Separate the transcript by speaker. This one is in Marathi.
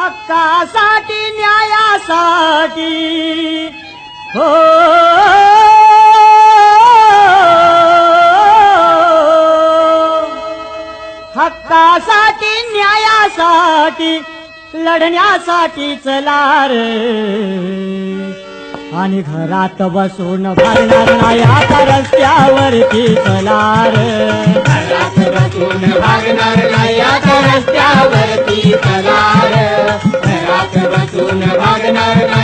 Speaker 1: हक्कासाठी न्यायासाठी हो हक्कासाठी न्यायासाठी लढण्यासाठी चला रे आणि घरात बसून भागणार नाही आता रस्त्यावरती चला रे
Speaker 2: घरात बसून भागणार नाही आता रस्त्यावरती चला रे घरात बसून भागणार नाही